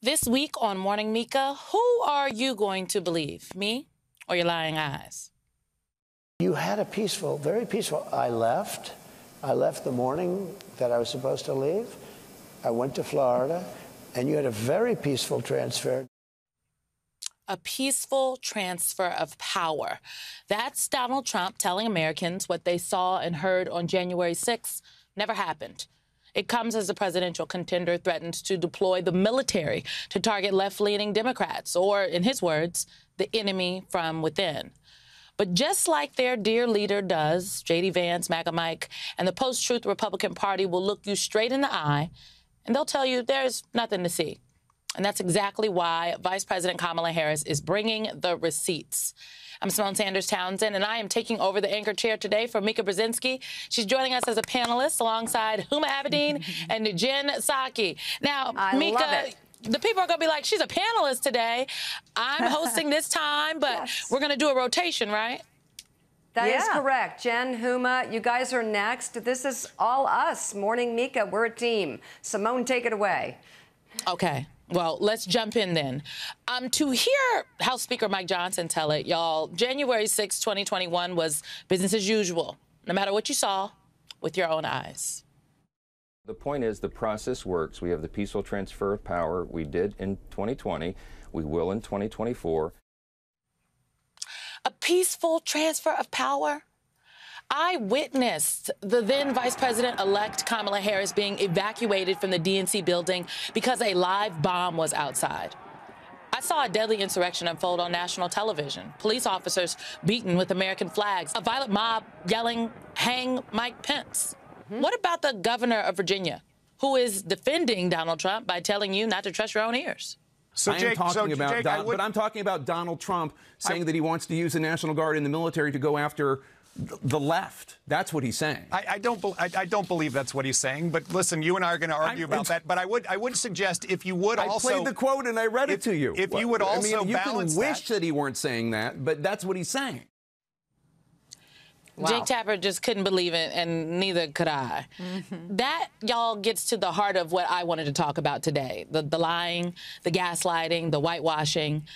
This week on Morning Mika, who are you going to believe, me or your lying eyes? You had a peaceful, very peaceful. I left the morning that I was supposed to leave. I went to Florida, and you had a very peaceful transfer. A peaceful transfer of power. That's Donald Trump telling Americans what they saw and heard on January 6th never happened. It comes as the presidential contender threatens to deploy the military to target left-leaning Democrats, or, in his words, the enemy from within. But just like their dear leader does, J.D. Vance, MAGA Mike, and the post-truth Republican Party will look you straight in the eye, and they'll tell you there's nothing to see. And that's exactly why Vice President Kamala Harris is bringing the receipts. I'm Simone Sanders Townsend, and I am taking over the anchor chair today for Mika Brzezinski. She's joining us as a panelist alongside Huma Abedin and Jen Psaki. Now, Mika, the people are going to be like, she's a panelist today. I'm hosting this time, but we're going to do a rotation, right? That is correct. Jen, Huma, you guys are next. This is all us. Morning Mika, we're a team. Simone, take it away. Okay. Well, let's jump in then. To hear House Speaker Mike Johnson tell it, y'all, January 6, 2021 was business as usual, no matter what you saw with your own eyes. The point is the process works. We have the peaceful transfer of power. We did in 2020. We will in 2024. A peaceful transfer of power? I witnessed the then Vice President-elect Kamala Harris being evacuated from the DNC building because a live bomb was outside. I saw a deadly insurrection unfold on national television. Police officers beaten with American flags, a violent mob yelling, "Hang Mike Pence." What about the governor of Virginia, who is defending Donald Trump by telling you not to trust your own ears? I'm talking about Donald Trump saying that he wants to use the National Guard and the military to go after the left. That's what he's saying. I don't believe that's what he's saying. But listen, you and I are going to argue about that. But I would suggest if you would also. I played the quote and I read it to you. If you would also balance you can wish that he weren't saying that, but that's what he's saying. Wow. Jake Tapper just couldn't believe it, and neither could I. That, y'all, gets to the heart of what I wanted to talk about today. The lying, the gaslighting, the whitewashing,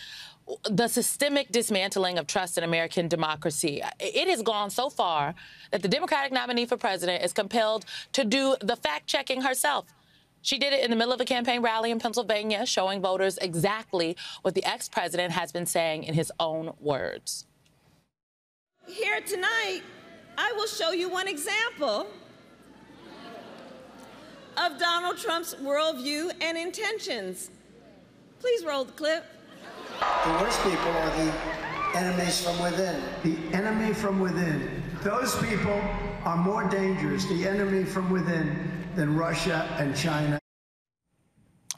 the systemic dismantling of trust in American democracy. It has gone so far that the Democratic nominee for president is compelled to do the fact-checking herself. She did it in the middle of a campaign rally in Pennsylvania, showing voters exactly what the ex-president has been saying in his own words. Here tonight, I will show you one example of Donald Trump's worldview and intentions. Please roll the clip. The worst people are the enemies from within. The enemy from within. Those people are more dangerous, the enemy from within, than Russia and China.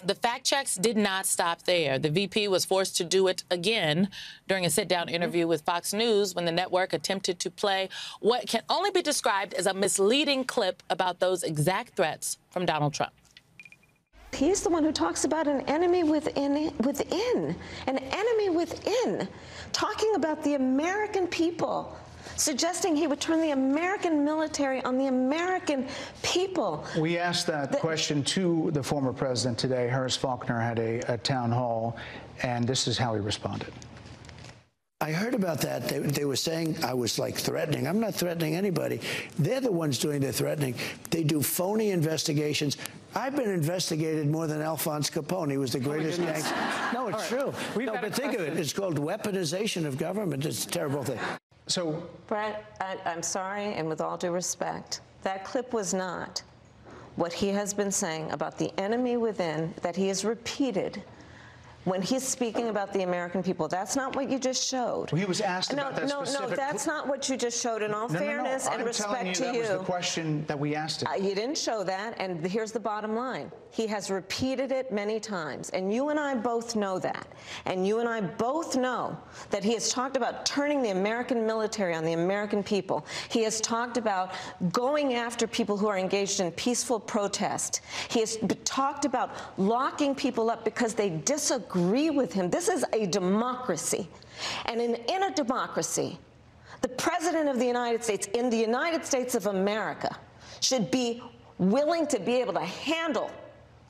The fact checks did not stop there. The VP was forced to do it again during a sit-down interview with Fox News when the network attempted to play what can only be described as a misleading clip about those exact threats from Donald Trump. He's the one who talks about an enemy within, an enemy within, talking about the American people, suggesting he would turn the American military on the American people. We asked that question to the former president today. Harris Faulkner had a town hall, and this is how he responded. I heard about that. They were saying I was like threatening. I'm not threatening anybody. They're the ones doing the threatening. They do phony investigations. I've been investigated more than Alphonse Capone. He was the greatest gangster. No, it's true. No, but think of it. It's called weaponization of government. It's a terrible thing. So, Brett, I'm sorry, and with all due respect, that clip was not what he has been saying about the enemy within that he has repeated when he's speaking about the American people. That's not what you just showed. Well, he was asked about that specific... No, that's not what you just showed. In all fairness and respect to you... that was the question that we asked him. You didn't show that, and here's the bottom line. He has repeated it many times, and you and I both know that. And you and I both know that he has talked about turning the American military on the American people. He has talked about going after people who are engaged in peaceful protest. He has talked about locking people up because they disagree with him. This is a democracy. And in a democracy, the President of the United States, in the United States of America, should be willing to be able to handle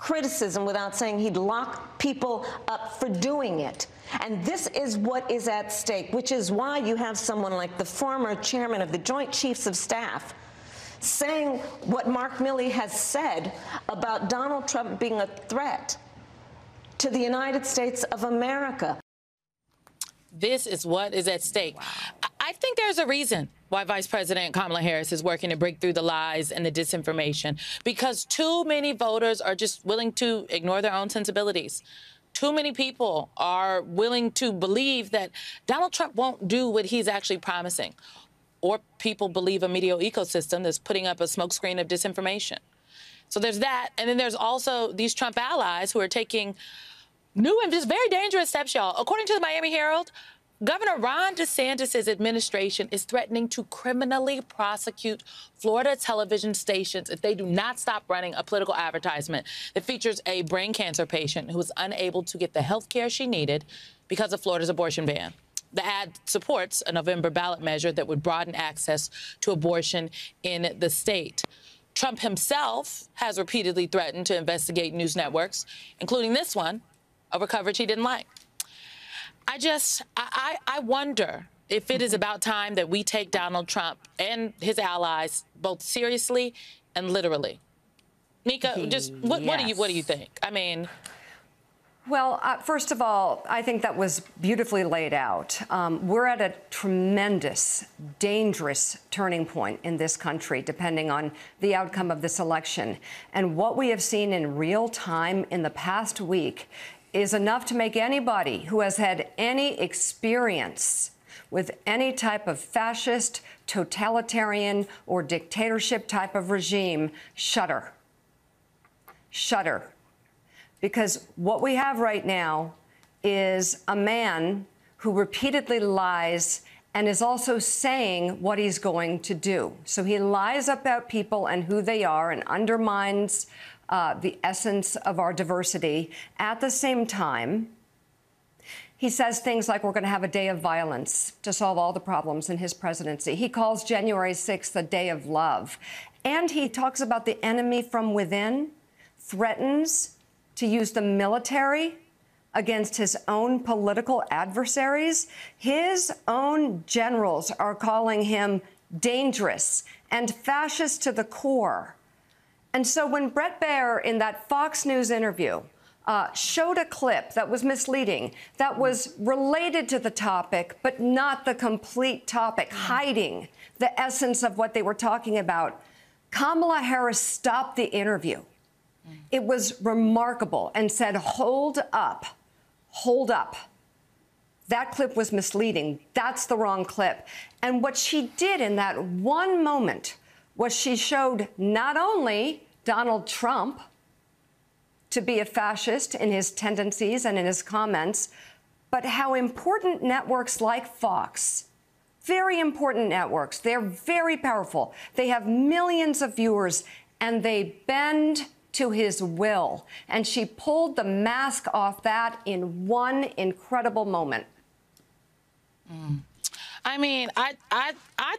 criticism without saying he'd lock people up for doing it. And this is what is at stake, which is why you have someone like the former chairman of the Joint Chiefs of Staff saying what Mark Milley has said about Donald Trump being a threat to the United States of America. This is what is at stake. Wow. I think there's a reason why Vice President Kamala Harris is working to break through the lies and the disinformation, because too many voters are just willing to ignore their own sensibilities. Too many people are willing to believe that Donald Trump won't do what he's actually promising, or people believe a media ecosystem that's putting up a smokescreen of disinformation. So there's that. And then there's also these Trump allies who are taking new and just very dangerous steps, y'all. According to the Miami Herald, Governor Ron DeSantis' administration is threatening to criminally prosecute Florida television stations if they do not stop running a political advertisement that features a brain cancer patient who was unable to get the health care she needed because of Florida's abortion ban. The ad supports a November ballot measure that would broaden access to abortion in the state. Trump himself has repeatedly threatened to investigate news networks, including this one, over coverage he didn't like. I wonder if it is about time that we take Donald Trump and his allies both seriously and literally. Nika, just what do you think? I mean, well, first of all, I think that was beautifully laid out. We're at a tremendous, dangerous turning point in this country, depending on the outcome of this election. And what we have seen in real time in the past week is enough to make anybody who has had any experience with any type of fascist, totalitarian, or dictatorship type of regime shudder. Shudder. Because what we have right now is a man who repeatedly lies and is also saying what he's going to do. So he lies about people and who they are and undermines the essence of our diversity. At the same time, he says things like we're going to have a day of violence to solve all the problems in his presidency. He calls January 6th a day of love. And he talks about the enemy from within, threatens to use the military against his own political adversaries. His own generals are calling him dangerous and fascist to the core. And so when Bret Baier, in that Fox News interview, showed a clip that was misleading, that was related to the topic, but not the complete topic, hiding the essence of what they were talking about, Kamala Harris stopped the interview. It was remarkable and said, hold up, hold up. That clip was misleading. That's the wrong clip. And what she did in that one moment was she showed not only Donald Trump to be a fascist in his tendencies and in his comments, but how important networks like Fox, very important networks, they're very powerful. They have millions of viewers, and they bend to his will. And she pulled the mask off that in one incredible moment. I mean, I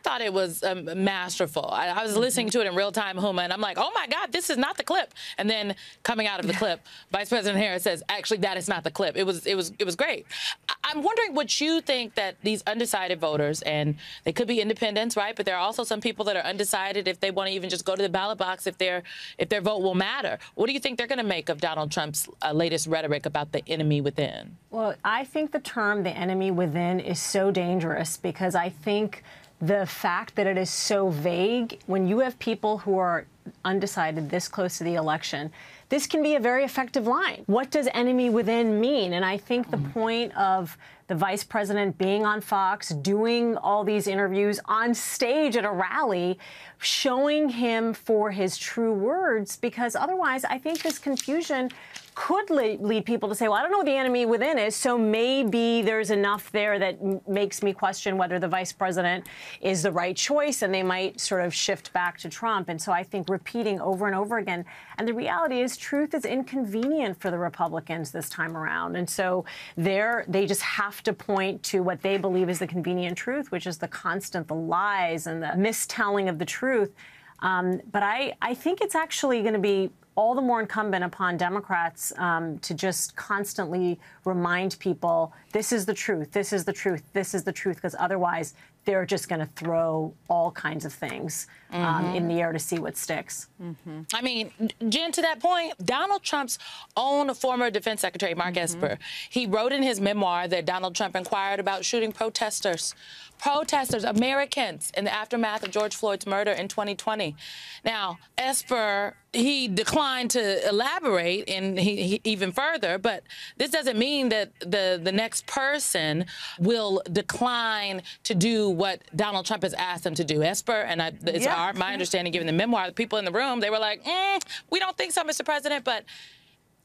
thought it was masterful. I was listening to it in real time, Huma, and I'm like, oh my God, this is not the clip. And then coming out of the clip, Vice President Harris says, actually, that is not the clip. It was great. I'm wondering what you think that these undecided voters, and they could be independents, right? But there are also some people that are undecided if they want to even just go to the ballot box if their vote will matter. What do you think they're going to make of Donald Trump's latest rhetoric about the enemy within? Well, I think the term the enemy within is so dangerous because I think the fact that it is so vague, when you have people who are undecided this close to the election, this can be a very effective line. What does enemy within mean? And I think the point of the vice president being on Fox, doing all these interviews on stage at a rally, showing him for his true words, because otherwise I think this confusion could lead people to say, well, I don't know what the enemy within is, so maybe there's enough there that makes me question whether the vice president is the right choice, and they might sort of shift back to Trump. And so I think repeating over and over again, and the reality is truth is inconvenient for the Republicans this time around. And so they just have to point to what they believe is the convenient truth, which is the lies and the mistelling of the truth. But I think it's actually going to be all the more incumbent upon Democrats to just constantly remind people, this is the truth, this is the truth, this is the truth, because otherwise they're just going to throw all kinds of things in the air to see what sticks. I mean, Jen, to that point, Donald Trump's own former Defense Secretary, Mark Esper, he wrote in his memoir that Donald Trump inquired about shooting protesters, Americans, in the aftermath of George Floyd's murder in 2020. Now, Esper, he declined to elaborate he even further, but this doesn't mean that the next person will decline to do what Donald Trump has asked them to do. Esper, and it's my understanding, given the memoir, the people in the room, they were like, we don't think so, Mr. President, but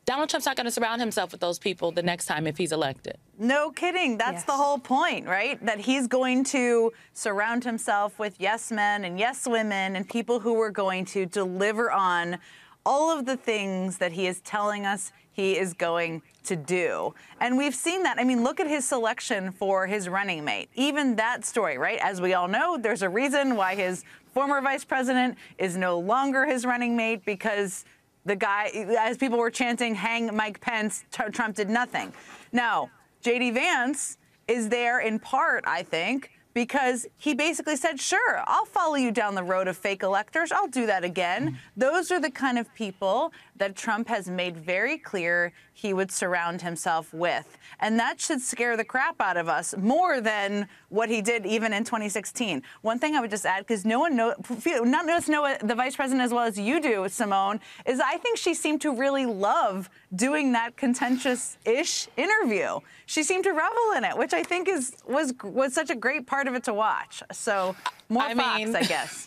Donald Trump's not going to surround himself with those people the next time if he's elected. No kidding. That's the whole point, right? That he's going to surround himself with yes men and yes women and people who are going to deliver on all of the things that he is telling us he is going to do. And we've seen that. I mean, look at his selection for his running mate. Even that story, right? As we all know, there's a reason why his former vice president is no longer his running mate, because the guy, as people were chanting, hang Mike Pence, Trump did nothing. Now, J.D. Vance is there in part, I think, because he basically said, sure, I'll follow you down the road of fake electors. I'll do that again. Those are the kind of people that Trump has made very clear he would surround himself with. And that should scare the crap out of us more than what he did even in 2016. One thing I would just add, because no one knows, none of us know the vice president as well as you do, Simone, is I think she seemed to really love doing that contentious-ish interview. She seemed to revel in it, which I think was such a great part of it to watch. So more Fox, I guess.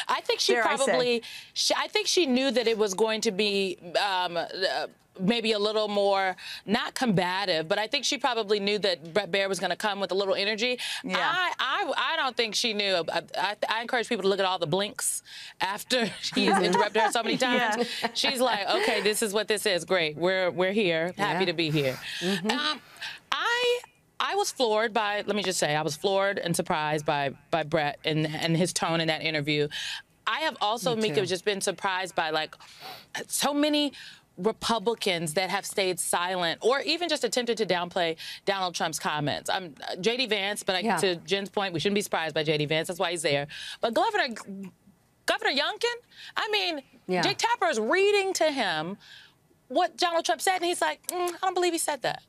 I think I think she knew that it was going to be maybe a little more, not combative, but I think she probably knew that Bret Baier was going to come with a little energy. Yeah. I don't think she knew. I encourage people to look at all the blinks after he's interrupted her so many times. Yeah. She's like, okay, this is what this is. Great. We're here. Happy to be here. I was floored by, let me just say, I was floored and surprised by Bret and his tone in that interview. I have also, Mika, just been surprised by, like, so many Republicans that have stayed silent or even just attempted to downplay Donald Trump's comments. J.D. Vance, but to Jen's point, we shouldn't be surprised by J.D. Vance. That's why he's there. But Governor Youngkin, I mean, Jake Tapper is reading to him what Donald Trump said, and he's like, I don't believe he said that.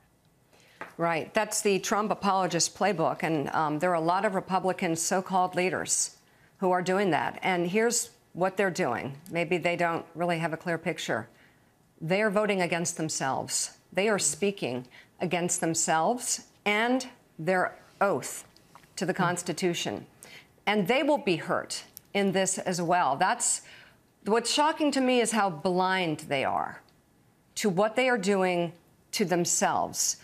Right. That's the Trump apologist playbook. And there are a lot of Republican so-called leaders who are doing that. And here's what they're doing. Maybe they don't really have a clear picture. They are voting against themselves. They are speaking against themselves and their oath to the Constitution. And they will be hurt in this as well. That's what's shocking to me, is how blind they are to what they are doing to themselves.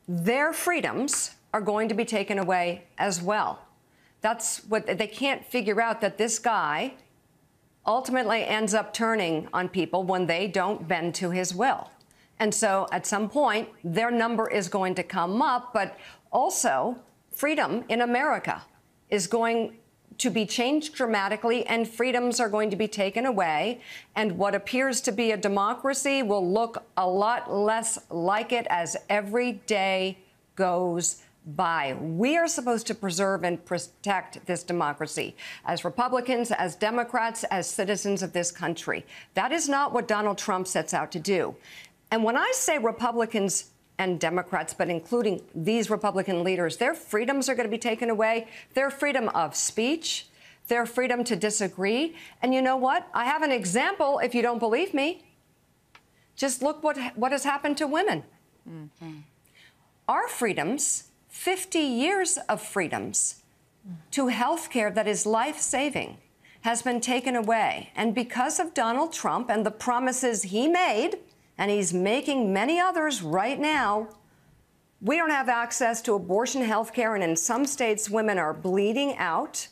Their freedoms are going to be taken away as well. That's what they can't figure out, that this guy ultimately ends up turning on people when they don't bend to his will. And so at some point, their number is going to come up, but also freedom in America is going to be changed dramatically, and freedoms are going to be taken away. And what appears to be a democracy will look a lot less like it as every day goes by. We are supposed to preserve and protect this democracy as Republicans, as Democrats, as citizens of this country. That is not what Donald Trump sets out to do. And when I say Republicans and Democrats, but including these Republican leaders, their freedoms are going to be taken away. Their freedom of speech, their freedom to disagree. And you know what? I have an example, if you don't believe me. Just look what has happened to women. Our freedoms, 50 years of freedoms to health care that is life-saving, has been taken away. And because of Donald Trump and the promises he made, and he's making many others right now, we don't have access to abortion health care. And in some states, women are bleeding out,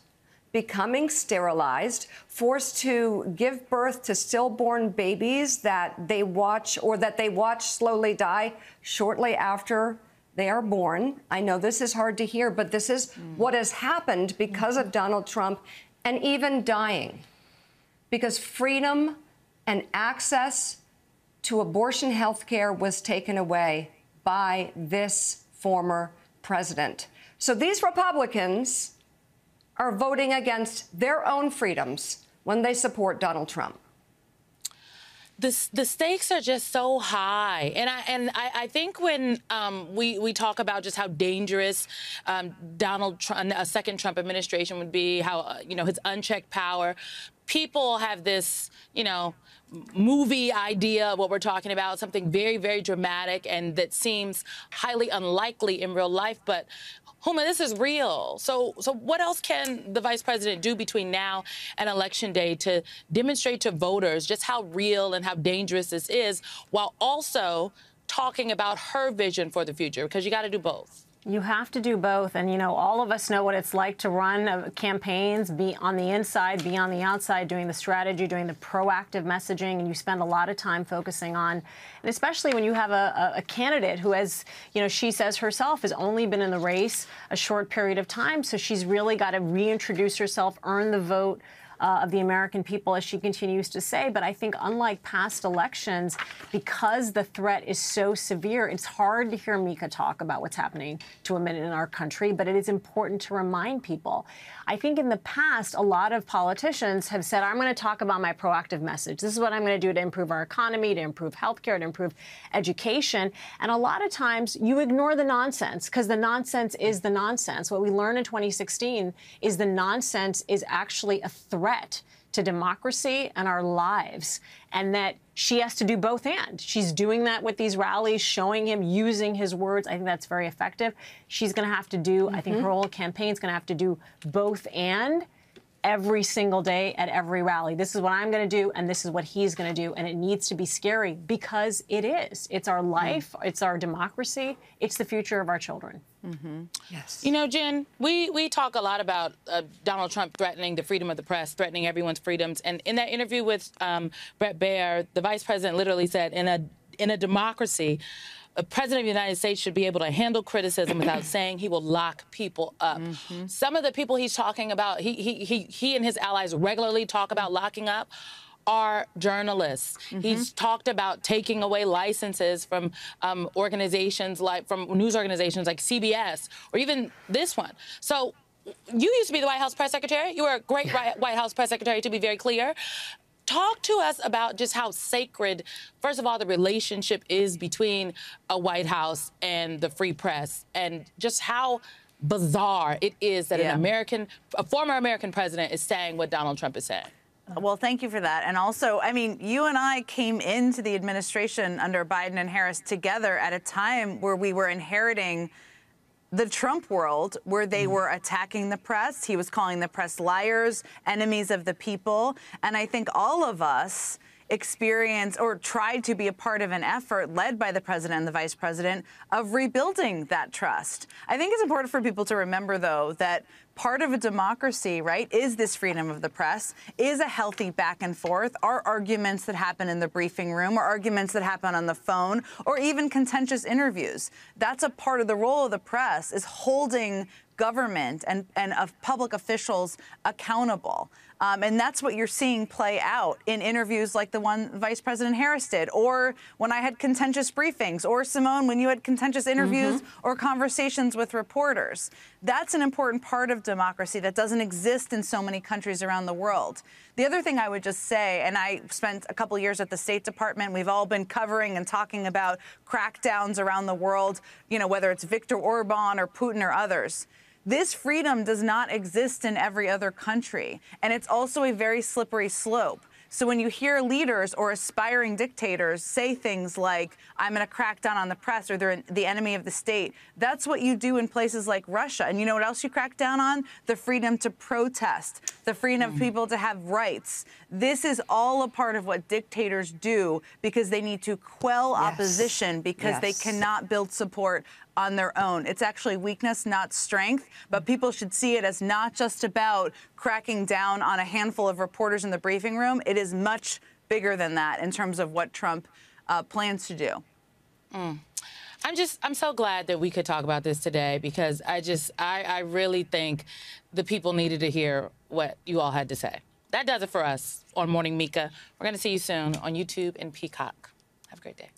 becoming sterilized, forced to give birth to stillborn babies that they watch slowly die shortly after they are born. I know this is hard to hear, but this is what has happened because of Donald Trump, and even dying. Because freedom and access to abortion health care was taken away by this former president. So these Republicans are voting against their own freedoms when they support Donald Trump. The stakes are just so high, and I think when we talk about just how dangerous Donald Trump, a second Trump administration would be, how his unchecked power, people have this movie idea of what we're talking about, something very, very dramatic and that seems highly unlikely in real life, but Huma, this is real. So what else can the vice president do between now and Election Day to demonstrate to voters just how real and how dangerous this is, while also talking about her vision for the future? Because you got to do both. You have to do both. And, all of us know what it's like to run campaigns, be on the inside, be on the outside, doing the strategy, doing the proactive messaging. And you spend a lot of time focusing on, and especially when you have a candidate who has, she says herself, has only been in the race a short period of time. So she's really got to reintroduce herself, earn the vote of the American people, as she continues to say. But I think unlike past elections, because the threat is so severe, it's hard to hear Mika talk about what's happening to women in our country. But it is important to remind people. I think in the past, a lot of politicians have said, I'm going to talk about my proactive message. This is what I'm going to do to improve our economy, to improve healthcare, to improve education. And a lot of times you ignore the nonsense, because the nonsense is the nonsense. What we learned in 2016 is the nonsense is actually a threat to democracy and our lives, and that she has to do both and. She's doing that with these rallies, showing him, using his words. I think that's very effective. She's going to have to do, I think her whole campaign's going to have to do both and every single day at every rally. This is what I'm going to do, and this is what he's going to do. And it needs to be scary, because it is. It's our life. It's our democracy. It's the future of our children. Yes. Jen, we talk a lot about Donald Trump threatening the freedom of the press, threatening everyone's freedoms. And in that interview with Bret Baier, the vice president literally said, in a democracy, a president of the United States should be able to handle criticism without saying he will lock people up. Some of the people he's talking about, he and his allies regularly talk about locking up, are journalists. He's talked about taking away licenses from organizations from news organizations like CBS or even this one. So you used to be the White House press secretary. You were a great White House press secretary, to be very clear. Talk to us about just how sacred, first of all, the relationship is between a White House and the free press, and just how bizarre it is that a former American president is saying what Donald Trump is saying. Well, thank you for that. And also, I mean, you and I came into the administration under Biden and Harris together at a time where we were inheriting the Trump world, where they were attacking the press. He was calling the press liars, enemies of the people. And I think all of us experienced or tried to be a part of an effort led by the president and the vice president of rebuilding that trust. I think it's important for people to remember, though, that part of a democracy, right, is this freedom of the press, is a healthy back and forth, are arguments that happen in the briefing room, or arguments that happen on the phone, or even contentious interviews. That's a part of the role of the press, is holding government and of public officials accountable. And that's what you're seeing play out in interviews like the one Vice President Harris did, or when I had contentious briefings, or Simone, when you had contentious interviews or conversations with reporters. That's an important part of democracy that doesn't exist in so many countries around the world. The other thing I would just say, and I spent a couple years at the State Department, we've all been covering and talking about crackdowns around the world, whether it's Viktor Orban or Putin or others. This freedom does not exist in every other country, and it's also a very slippery slope. So when you hear leaders or aspiring dictators say things like, I'm going to crack down on the press, or they're the enemy of the state, that's what you do in places like Russia. And you know what else you crack down on? The freedom to protest, the freedom of people to have rights. This is all a part of what dictators do, because they need to quell opposition, because they cannot build support on their own. It's actually weakness, not strength, but people should see it as not just about cracking down on a handful of reporters in the briefing room. It is much bigger than that in terms of what Trump plans to do. I'm so glad that we could talk about this today, because I really think the people needed to hear what you all had to say. That does it for us on Morning Mika. We're going to see you soon on YouTube and Peacock. Have a great day.